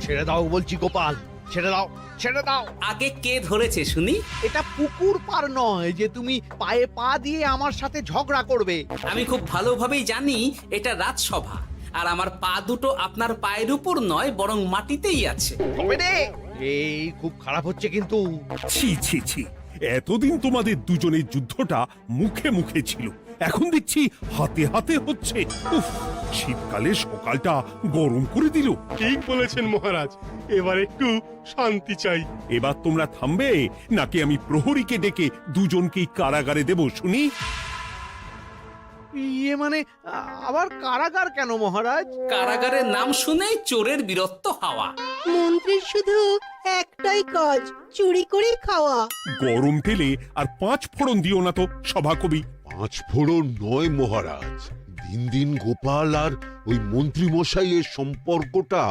ছেড়ে দাও বলছি গোপাল, ছেড়ে দাও, ছেড়ে দাও। আগে কে ধরেছে শুনি? এটা পুকুর পার নয় যে তুমি পায়ে পা দিয়ে আমার সাথে ঝগড়া করবে। আমি খুব ভালোভাবেই জানি এটা রাজসভা, আর আমার পা দুটো আপনার পায়ের উপর নয় বরং মাটিতেই আছে। তবে রে, এই খুব খারাপ হচ্ছে কিন্তু। ছি ছি ছি, এতদিন তোমাদের দুজনের যুদ্ধটা মুখে মুখে ছিল, এখন দেখছি হাতে হাতে হচ্ছে। উফ, শীতকালে সকালটা গরম করে দিল। ঠিক বলেছেন মহারাজ, এবার একটু শান্তি চাই। এবার তোমরা থামবে নাকি আমি প্রহরীকে ডেকে দুজনকেই কারাগারে দেব শুনি? ইয়ে মানে আবার কারাগার কেন মহারাজ? কারাগারের নাম শুনেই চোরের বীরত্ব হাওয়া। মন্ত্রীর শুধু একটাই কাজ, চুরি করে খাওয়া। গরম তেলে আর 5 ফোড়ন দিও না তো সভাকবি। 5 ফোড়ন নয় মহারাজ, দিন দিন গোপাল আর ওই মন্ত্রী মশাইয়ের সম্পর্কটা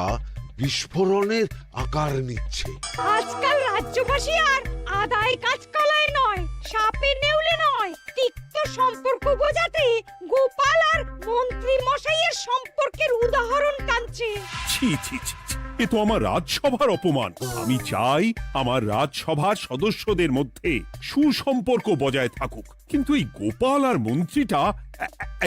বিস্ফোরণের আকার নিচ্ছে। আজকাল রাজ্যবাসী আর আদায় কাজ কলায় নয়, সাপে নেউলে নয়, তিক্ত সম্পর্ক বোঝাতে গোপাল আর মন্ত্রী মশাইয়ের সম্পর্কের উদাহরণ টানছে। ছি ছি ছি ছি, এ তো আমার রাজসভার অপমান। আমি চাই আমার রাজসভার সদস্যদের মধ্যে সুসম্পর্ক বজায় থাকুক, কিন্তু এই গোপাল আর মন্ত্রীটা,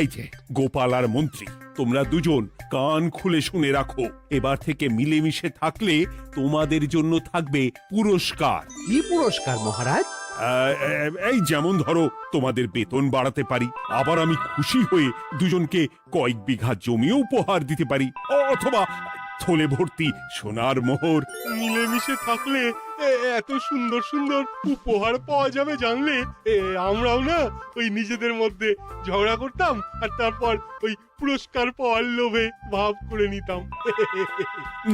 এই যে গোপাল আর মন্ত্রী, তোমরা দুজন কান খুলে শুনে রাখো, এবার থেকে মিলেমিশে থাকলে তোমাদের জন্য থাকবে পুরস্কার। কি পুরস্কার মহারাজ? এই যেমন ধরো, তোমাদের বেতন বাড়াতে পারি, আবার আমি খুশি হয়ে দুজনকে কয়েক বিঘা জমিও উপহার দিতে পারি, অথবা থলে ভর্তি সোনার মোহর। মিলেমিশে থাকলে এত সুন্দর সুন্দর উপহার পাওয়া যাবে জানলে আমরাও না ওই নিজেদের মধ্যে ঝগড়া করতাম আর তারপর ওই পুরস্কার পাওয়ার লোভে ভাব করে নিতাম।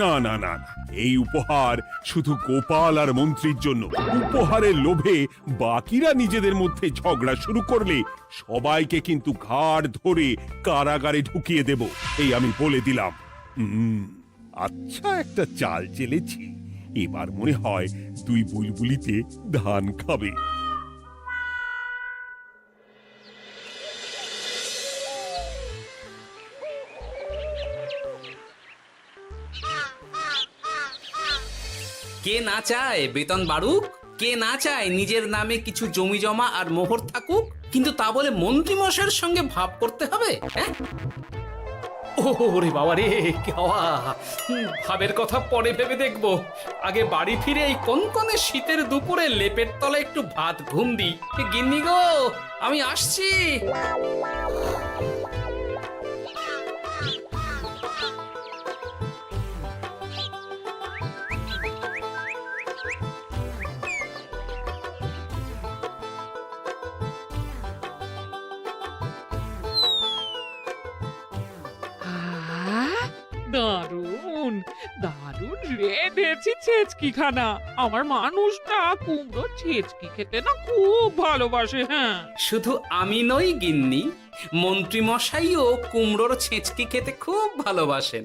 না না না না, এই উপহার শুধু গোপাল আর মন্ত্রীর জন্য। উপহারের লোভে বাকিরা নিজেদের মধ্যে ঝগড়া শুরু করলে সবাইকে কিন্তু ঘাড় ধরে কারাগারে ঢুকিয়ে দেব, এই আমি বলে দিলাম। আচ্ছা, একটা চাল চেলেছি, এবার মনে হয় দুই বুলবুলিতে ধান খাবে। কে না চায় বেতন বাড়ুক? কে না চায় নিজের নামে কিছু জমি জমা আর মোহর থাকুক? কিন্তু তা বলে মন্ত্রী মশাইয়ের সঙ্গে ভাব করতে হবে? হ্যাঁ, ওরে বাবা রে, কি হওয়া! ভাবের কথা পরে ভেবে দেখবো, আগে বাড়ি ফিরে এই কনকনে শীতের দুপুরে লেপের তলায় একটু ভাত ঘুম দিই। গিন্নি গো, আমি আসছি। দারুণ দারুণ রেঁধেছি ছেচকি খানা। আমার মানুষটা কুমড়ো ছেচকি খেতে না খুব ভালোবাসে। হ্যাঁ, শুধু আমি নই গিন্নি, মন্ত্রী মশাইও কুমড়োর ছেঁচকি খেতে খুব ভালোবাসেন।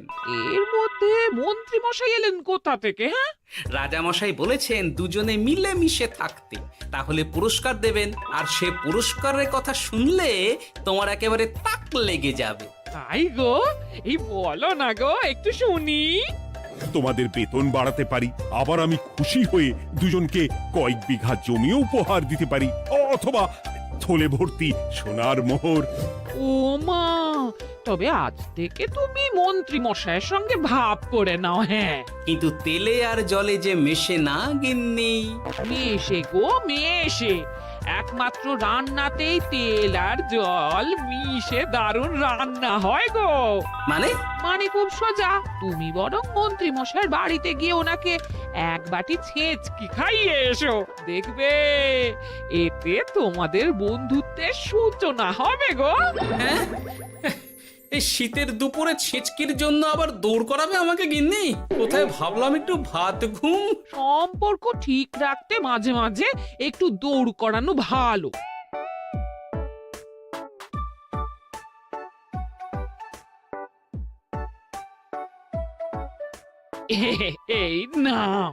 এর মধ্যে মন্ত্রী মশাই এলেন কোথা থেকে? হ্যাঁ, রাজা মশাই বলেছেন দুজনে মিলে মিশে থাকতে, তাহলে পুরস্কার দেবেন, আর সে পুরস্কারের কথা শুনলে তোমার একেবারে তাক লেগে যাবে। তাই গো, এই বলো না গো, একটু শুনি। তোমাদের বেতন বাড়াতে পারি, আবার আমি খুশি হয়ে দুজনকে কয়েক বিঘা জমিও উপহার দিতে পারি, অথবা থলে ভর্তি সোনার মোহর। ও মা, তবে আজ থেকে তুমি মন্ত্রী মশাইয়ের সঙ্গে ভাব করে নাও। হ্যাঁ, কিন্তু তেলে আর জলে যে মেশে না গিন্নি। মেশে গো মেশে, একমাত্র রান্নাতেই তেল আর জল মিশে দারুণ রান্না হয় গো। মানে? মানে খুব সোজা, তুমি বরং মন্ত্রী মশাইয়ের বাড়িতে গিয়ে ওনাকে এক বাটি ছেঁচকি খাইয়ে এসো, দেখবে এতে তোমাদের বন্ধুত্বের সূচনা হবে গো। হ্যাঁ, এই শীতের দুপুরে ছেঁচকির জন্য আবার দৌড় করাবে আমাকে গিন্নি? কোথায় ভাবলাম একটু ভাত ঘুম। সম্পর্ক ঠিক রাখতে মাঝে মাঝে একটু দৌড় করানো ভালো। এই নাও।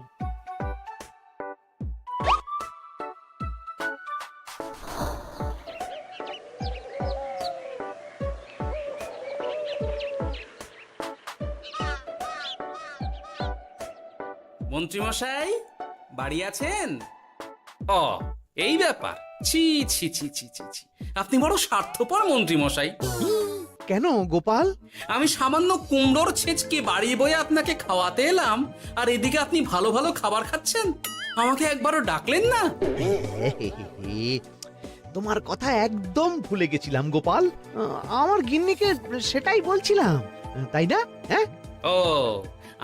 মন্ত্রীমশাই বাড়ি আছেন? ও এই ব্যাপার, ছি ছি ছি ছি ছি ছি, আপনি বড় স্বার্থপর মন্ত্রীমশাই। কেন গোপাল? আমি সামান্য কুমড়োর ছেঁচকে বাড়ি বয়ে আপনাকে খাওয়াতে এলাম, আর এদিকে আপনি ভালো ভালো খাবার খাচ্ছেন, আমাকে একবারও ডাকলেন না। তোমার কথা একদম ভুলে গেছিলাম গোপাল। আমার গিন্নিকে সেটাই বলছিলাম, তাই না? হ্যাঁ, ও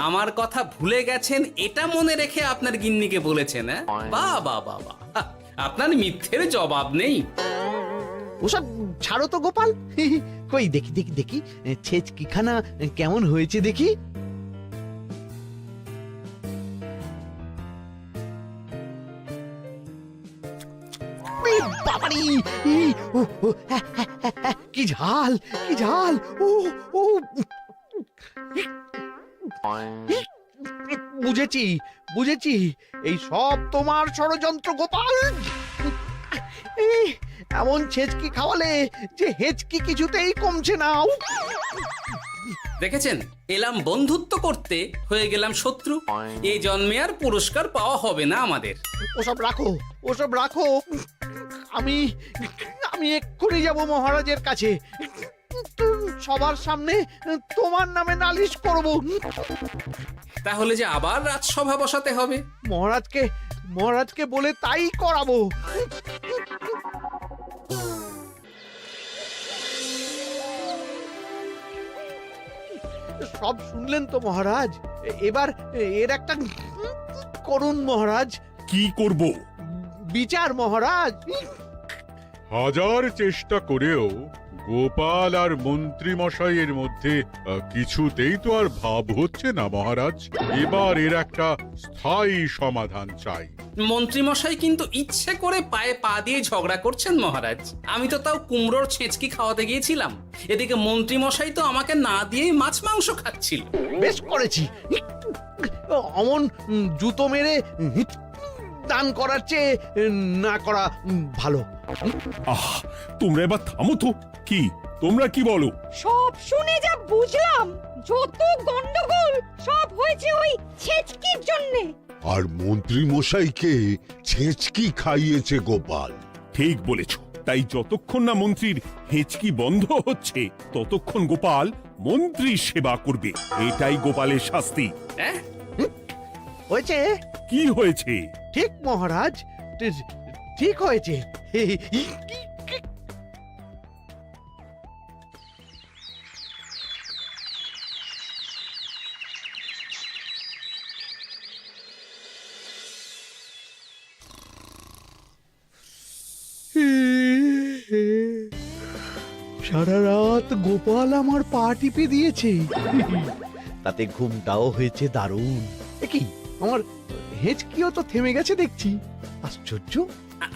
আমার কথা ভুলে গেছেন এটা মনে রেখে আপনার গিন্নিকে বলেছেন? হ্যাঁ, বাহ বাহ বাহ বাহ, আপনার মিথ্যের জবাব নেই। ওসব ছাড়ো তো গোপাল। কই দেখি দেখি দেখি ছেচকিখানা কেমন হয়েছে দেখি। বাবারি, কি ঝাল, কি ঝাল! ও ও বুঝেছি বুঝেছি, এই সব তোমার ষড়যন্ত্র গোপাল। এমন ছেচকি খাওয়ালে যে হেঁচকি কিছুতেই কমছে না। দেখেছেন, এলাম বন্ধুত্ব করতে, হয়ে গেলাম শত্রু। এই জন্মে আর পুরস্কার পাওয়া হবে না আমাদের। ওসব রাখো, ওসব রাখো। আমি আমি এক্ষুনি যাব মহারাজের কাছে, সবার সামনে তোমার নামে নালিশ করব। তাহলে যে আবার রাজসভা বসাতে হবে। মহারাজকে বলে তাই করাবো। সব শুনলেন তো মহারাজ, এবার এর একটা করুন মহারাজ। কি করব? বিচার মহারাজ। হাজার চেষ্টা করেও গোপাল আর মন্ত্রী মশাইয়ের মধ্যে কিছুতেই তো আর ভাব হচ্ছে না মহারাজ। এবার এর একটা স্থায়ী সমাধান চাই। মন্ত্রীমশাই কিন্তু ইচ্ছে করে পায়ে পা দিয়ে ঝগড়া করছেন মহারাজ। আমি তো তাও কুমড়োর ছেঁচকি খাওয়াতে গিয়েছিলাম, এদিকে মন্ত্রীমশাই তো আমাকে না দিয়েই মাছ মাংস খাচ্ছিল। বেশ করেছি, অমন জুতো মেরে দান করার চেয়ে না করা ভালো। আহ, তোমরা এবার থামো তো। কি তোমরা কি বলো? সব শুনে যা বুঝলাম, যত গন্ডগোল সব হয়েছে ওই ছেচকির জন্যে। আর মন্ত্রী মশাইকে ছেঁচকি খাইয়েছে গোপাল। ঠিক বলেছ। তাই যতক্ষণ না মন্ত্রীর হেঁচকি বন্ধ হচ্ছে ততক্ষণ গোপাল মন্ত্রীর সেবা করবে। এটাই গোপালের শাস্তি। হ্যাঁ, হয়েছে? কি হয়েছে? ঠিক মহারাজ, ঠিক হয়েছে। সারা রাত গোপাল আমার পা টিপে দিয়েছে, তাতে ঘুমটাও হয়েছে দারুণ। কি আমার হেঁচকিও তো থেমে গেছে দেখছি, আশ্চর্য।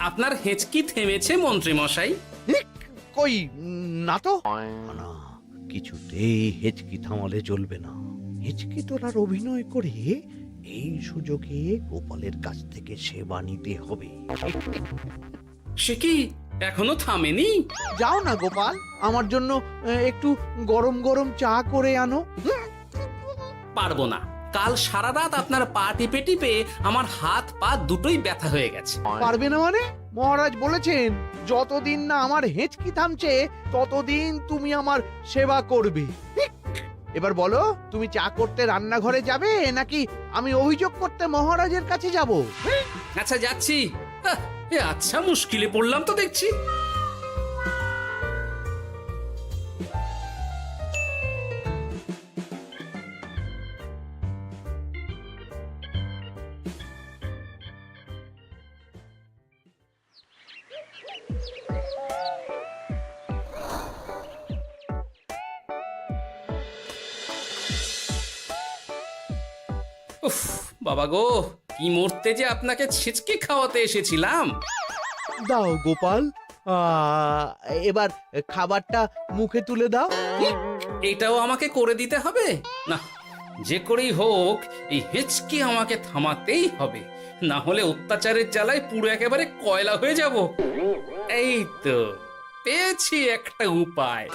আপনার হেঁচকি থেমেছে মন্ত্রীমশাই? কই না তো। না, কিছুতেই হেঁচকি থামালে চলবে না। হেঁচকি তোলার অভিনয় করে এই সুযোগে গোপালের কাছ থেকে সেবা নিতে হবে। সে কি এখনো থামেনি? যাও না গোপাল, আমার জন্য একটু গরম গরম চা করে আনো। পারবো না, কাল সারা রাত আপনার পা টিপে টিপে আমার হাত পা দুটোই ব্যথা হয়ে গেছে। পারবে না মানে? মহারাজ বলেছেন যতদিন না আমার হেঁচকি থামছে ততদিন তুমি আমার সেবা করবে। এবার বলো, তুমি চা করতে রান্নাঘরে যাবে নাকি আমি অভিযোগ করতে মহারাজের কাছে যাব? আচ্ছা যাচ্ছি। আচ্ছা, মুশকিলে পড়লাম তো দেখছি। উফ বাবা গো, কি মরতে যে আপনাকে ছিচকে খাওয়াতে এসেছিলাম। দাও গোপাল, এবার খাবারটা মুখে তুলে দাও। এটাও আমাকে করে দিতে হবে? না, যে করেই হোক এই হেঁচকি আমাকে থামাতেই হবে, না হলে অত্যাচারের জ্বালায় পুরো একেবারে কয়লা হয়ে যাব। এই তো পেয়েছি একটা উপায়।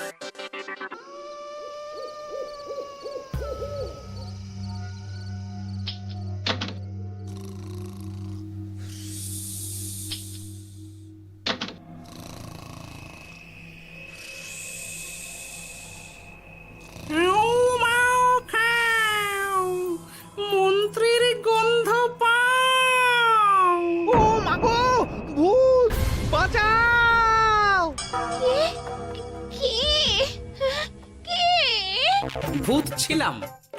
ভূত ছিলাম,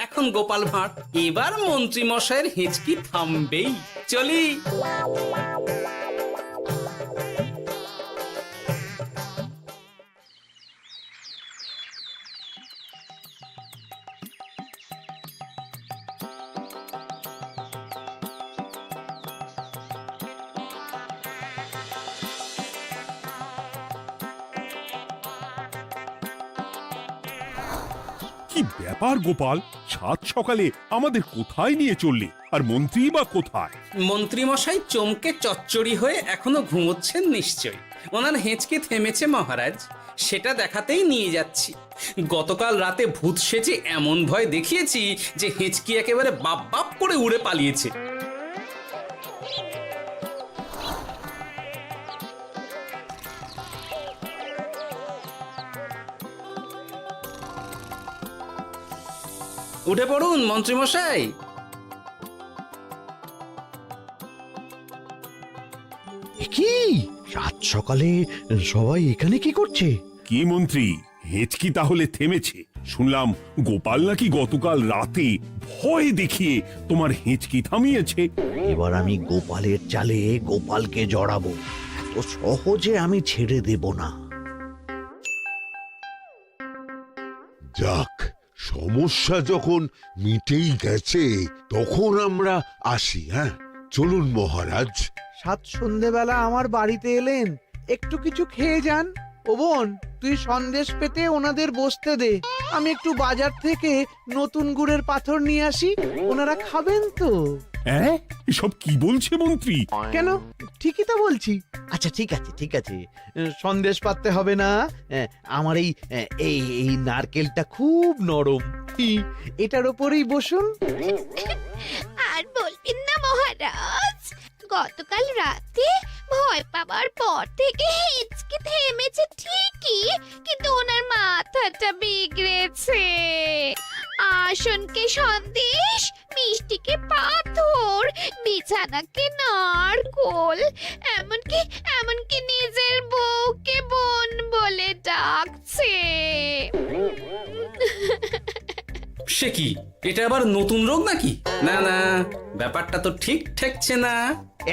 এখন গোপাল ভাঁড়। এবার মন্ত্রী মশাইয়ের হেঁচকি থামবেই। চলি। কি ব্যাপার গোপাল, সাত সকালে আমাদের কোথায় নিয়ে চললে? আর মন্ত্রী বা কোথায়? মন্ত্রী মশাই চমকে চচ্চড়ি হয়ে এখনো ঘুমোচ্ছেন নিশ্চয়ই। ওনার হেঁচকি থেমেছে মহারাজ, সেটা দেখাতেই নিয়ে যাচ্ছি। গতকাল রাতে ভূত সেজে এমন ভয় দেখিয়েছি যে হেঁচকি একেবারে বাপ বাপ করে উড়ে পালিয়েছে। উঠে পড়ুন মন্ত্রী মশাই। কি সাত সকালে সবাই এখানে কি করছে? কি মন্ত্রী, হেঁচকি তাহলে থেমেছে? শুনলাম গোপাল নাকি গতকাল রাতে ভয় দেখিয়ে তোমার হেঁচকি থামিয়েছে। এবার আমি গোপালের চালে গোপালকে জড়াবো, এত সহজে আমি ছেড়ে দেব না। যাক, সমস্যা যখন মিটেই গেছে তখন আমরা আসি। হ্যাঁ, চলুন মহারাজ। সাত সন্ধেবেলা আমার বাড়িতে এলেন, একটু কিছু খেয়ে যান। ও বোন, তুই সন্দেশ পেতে ওনাদের বসতে দে, আমি একটু বাজার থেকে নতুন গুড়ের পাথর নিয়ে আসি, ওনারা খাবেন তো। হ্যাঁ, এসব কি বলছে মন্ত্রী? কেন, ঠিকই তো বলছি। আচ্ছা ঠিক আছে ঠিক আছে, সন্দেশ পাততে হবে না। আমার এই এই এই নারকেলটা খুব নরম, এটার ওপরেই বসুন। আর বলবেন না মহারাজ, গতকাল রাতে ভয় পাওয়ার পর থেকে হেঁচকি থেমেছে ঠিকই, কিন্তু ওনার মাথাটা বিগড়েছে। আসনকে সন্দেশ, মিষ্টিকে পাথর, বিছানাকে নারকোল, এমনকি নিজের বউকে বোন বলে ডাকছে। সে কি, এটা আবার নতুন রোগ নাকি? না না, ব্যাপারটা তো ঠিক ঠেকছে না।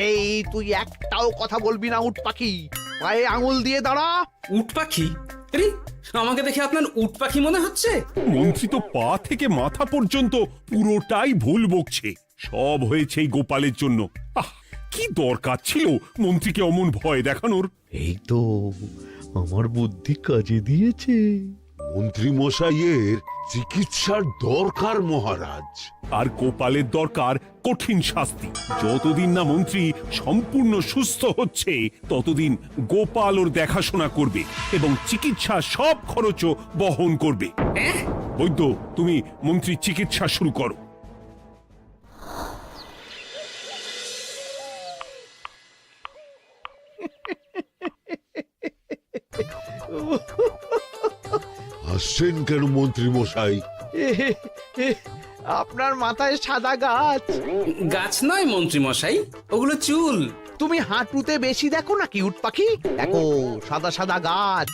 এই তুই একটাও কথা বলবি না উট পাখি, পায়ে আঙুল দিয়ে দাঁড়া। উট পাখি? আরে, আমাকে দেখে আপনার উট পাখি মনে হচ্ছে? মন্ত্রী তো পা থেকে মাথা পর্যন্ত পুরোটাই ভুল বকছে। সব হয়েছে এই গোপালের জন্য। আহ, কি দরকার ছিল মন্ত্রীকে অমন ভয় দেখানোর? এই তো আমার বুদ্ধি কাজে দিয়েছে। মন্ত্রী মশাইয়ের চিকিৎসার দরকার মহারাজ। আর গোপালের দরকার কঠিন শাস্তি। যতদিন না মন্ত্রী সম্পূর্ণ সুস্থ হচ্ছে ততদিন গোপাল ওর দেখাশোনা করবে এবং চিকিৎসা সব খরচও বহন করবে। হ্যাঁ? বৈদ্য, তুমি মন্ত্রীর চিকিৎসা শুরু করো। হাসছেন কেন মন্ত্রী মশাই? আপনার মাথায় সাদা গাছ। গাছ নয় মন্ত্রী মশাই, ওগুলো চুল। তুমি হাঁটুতে বেশি দেখো নাকি উট পাখি? দেখো সাদা সাদা গাছ।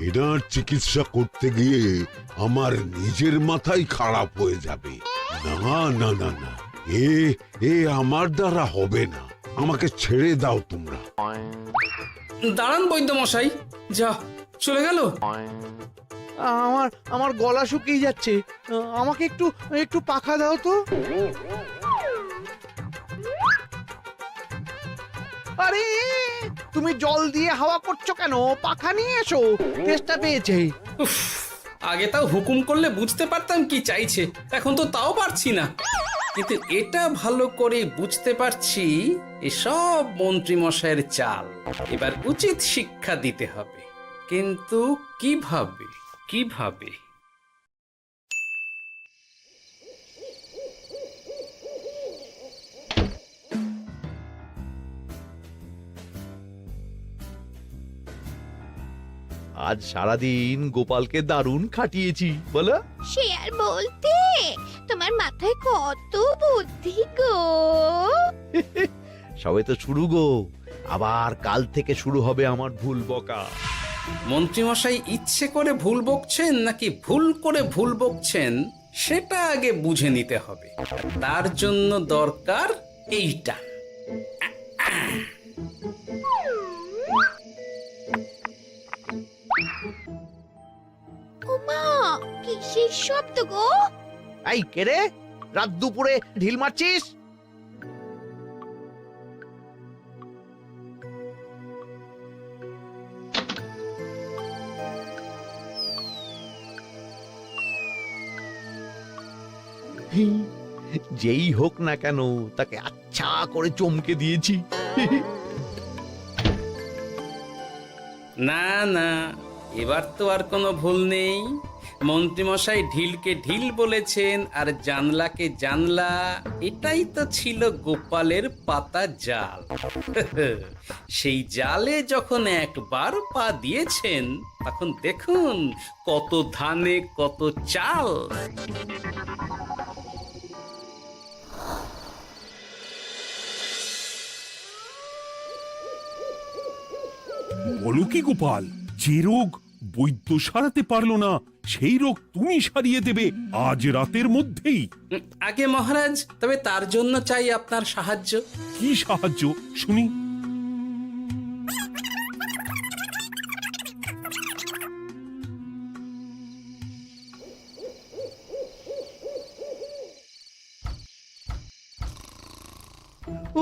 এনার চিকিৎসা করতে গিয়ে আমার নিজের মাথাই খারাপ হয়ে যাবে। না না না না, এ আমার দ্বারা হবে না। আমাকে ছেড়ে দাও তোমরা। দাঁড়ান বৈদ্য মশাই, যা চলে গেল। আমার গলা শুকিয়ে যাচ্ছে, আমাকে একটু একটু পাখা দাও তো। আরে তুমি জল দিয়ে হাওয়া করছো কেন? পাখা নিয়ে এসো, তেষ্টা পেয়েছে। উফ, আগে তাও হুকুম করলে বুঝতে পারতাম কি চাইছে, এখন তো তাও পারছি না। কিন্তু এটা ভালো করে বুঝতে পারছি এসব মন্ত্রী মশাইয়ের চাল। এবার উচিত শিক্ষা দিতে হবে, কিন্তু কিভাবে কিভাবে? আজ সারাদিন গোপালকে দারুণ খাটিয়েছি, বলো। সে আর বলতে, তোমার মাথায় কত বুদ্ধি গো। সবে তো শুরু গো, আবার কাল থেকে শুরু হবে আমার ভুল বকা। মন্ত্রীমশাই ইচ্ছে করে ভুল বকছেন নাকি ভুল করে ভুল বকছেন সেটা আগে বুঝে নিতে হবে। আর তার জন্য দরকার এইটা। ওমা কিসের শব্দ গো? এই কে রে, রাত দুপুরে ঢিল মারছিস? যেই হোক না কেন তাকে আচ্ছা করে চমকে দিয়েছি। না না, এবার তো আর কোনো ভুল নেই। মন্ত্রীমশাই ঢিলকে ঢিল বলেছেন আর জানলাকে জানলা, এটাই তো ছিল গোপালের পাতা জাল। সেই জালে যখন একবার পা দিয়েছেন তখন দেখুন কত ধানে কত চাল। বলো কি গোপাল, যে রোগ বৈদ্য সারাতে পারলো না সেই রোগ তুমি সারিয়ে দেবে আজ রাতের মধ্যেই? আগে মহারাজ, তবে তার জন্য চাই আপনার সাহায্য। কি সাহায্য শুনি?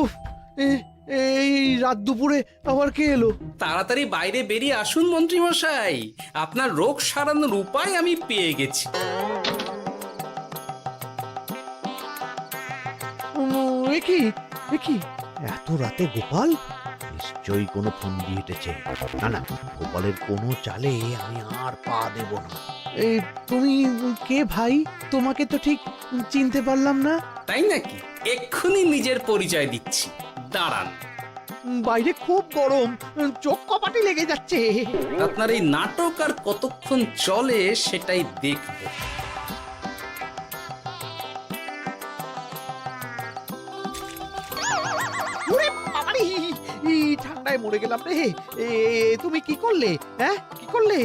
উফ, এই রাত দুপুরে আবার কে এলো? তাড়াতাড়ি বাইরে বেরিয়ে আসুন মন্ত্রীমশাই, আপনার রোগ সারানোর উপায় আমি পেয়ে গেছি। কি এত রাতে গোপাল? নিশ্চয়ই কোনো ফন্দি হেঁটেছে। না না, গোপালের কোনো চালে আমি আর পা দেব না। তুমি কে ভাই? তোমাকে তো ঠিক চিনতে পারলাম না। তাই নাকি? এক্ষুনি নিজের পরিচয় দিচ্ছি, দাঁড়ান। বাইরে খুব গরম, চোখ কপাটি লেগে যাচ্ছে। আপনার এই নাটক আর কতক্ষণ চলে সেটাই দেখব। ওরে বাবারে, এই ঠান্ডায় মরে গেলাম রে। তুমি কি করলে? হ্যাঁ, কি করলে?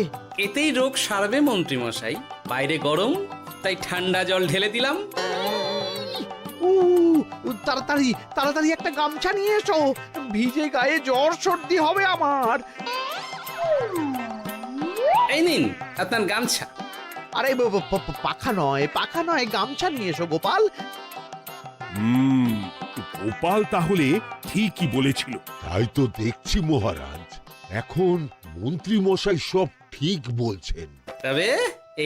এতেই রোগ সারবে মন্ত্রীমশাই। বাইরে গরম, তাই ঠান্ডা জল ঢেলে দিলাম। তাড়াতাড়ি তাড়াতাড়ি একটা গামছা নিয়ে এসো, ভিজে গায়ে জ্বর সর্দি হবে আমার। এই নিন আপনার গামছা। আরে পাখা নয়, পাখা নয়, গামছা নিয়ে এসো গোপাল। গোপাল তাহলে ঠিকই বলেছিল। তাই তো দেখছি মহারাজ, এখন মন্ত্রী মশাই সব ঠিক বলছেন। তবে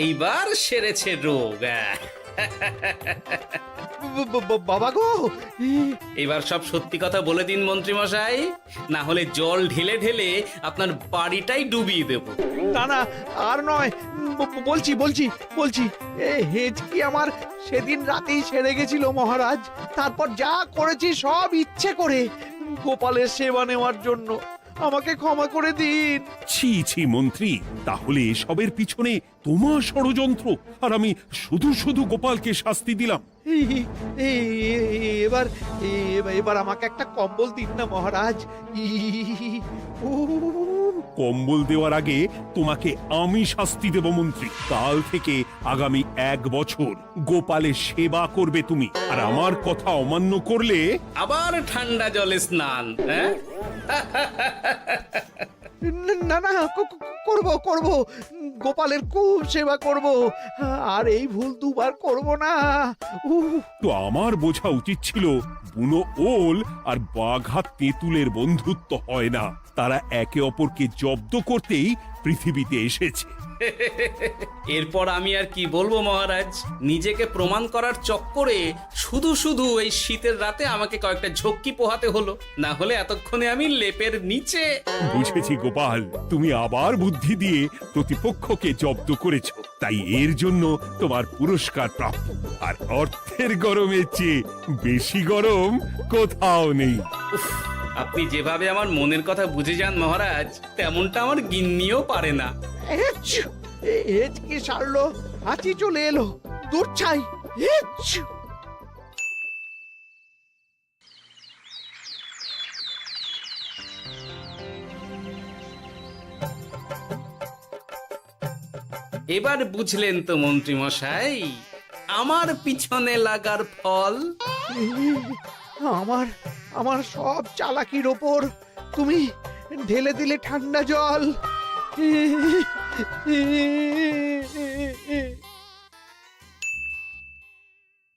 এইবার সেরেছে রোগ। বাবা গো, এবার সব সত্যি কথা বলে দিন মন্ত্রীমশাই, না হলে জল ঢেলে ঢেলে আপনার বাড়িটাই ডুবিয়ে দেব। না না, আর নয়, বলছি বলছি বলছি, হেঁচকি আমার সেদিন রাতেই সেরে গেছিল মহারাজ। তারপর যা করেছি সব ইচ্ছে করে, গোপালের সেবা নেওয়ার জন্য। আমাকে ক্ষমা করে দিন। ছি ছি মন্ত্রী, তাহলে এসবের পিছনে তোমার ষড়যন্ত্র, আর আমি শুধু শুধু গোপালকে শাস্তি দিলাম। এবার এবার আমাকে একটা কম্বল দিন না মহারাজ। কম্বল দেওয়ার আগে তোমাকে আমি শাস্তি দেব মন্ত্রী। কাল থেকে আগামী 1 বছর গোপালের সেবা করবে তুমি, আর আমার কথা অমান্য করলে আবার ঠান্ডা জলে স্নান। হ্যাঁ, না না, করব করব, গোপালের খুব সেবা করব, আর এই ভুল দুবার করব না। তো আমার বোঝা উচিত ছিল বুনো ওল আর বাঘা তেঁতুলের বন্ধুত্ব হয় না, তারা একে অপরকে জব্দ করতেই পৃথিবীতে এসেছে। এরপর আমি আর কি বলবো মহারাজ, নিজেকে প্রমাণ করার চক্করে শুধু শুধু এই শীতের রাতে আমাকে কয়েকটা ঝক্কি পোহাতে হলো, না হলে এতক্ষণে আমি লেপের নিচে। বুঝেছি গোপাল, তুমি আবার বুদ্ধি দিয়ে প্রতিপক্ষকে জব্দ করেছ, তাই এর জন্য তোমার পুরস্কার প্রাপ্ত। আর অর্থের গরমের চেয়ে বেশি গরম কোথাও নেই। উফ, আপনি যেভাবে আমার মনের কথা বুঝে যান মহারাজ, তেমনটা আমার গিন্নিও পারে না। হেঁচকি সারলো, হাঁচি চলে এলো, দূর ছাই। এবার বুঝলেন তো মন্ত্রী মশাই আমার পিছনে লাগার ফল। আমার আমার সব চালাকির ওপর তুমি ঢেলে দিলে ঠান্ডা জল।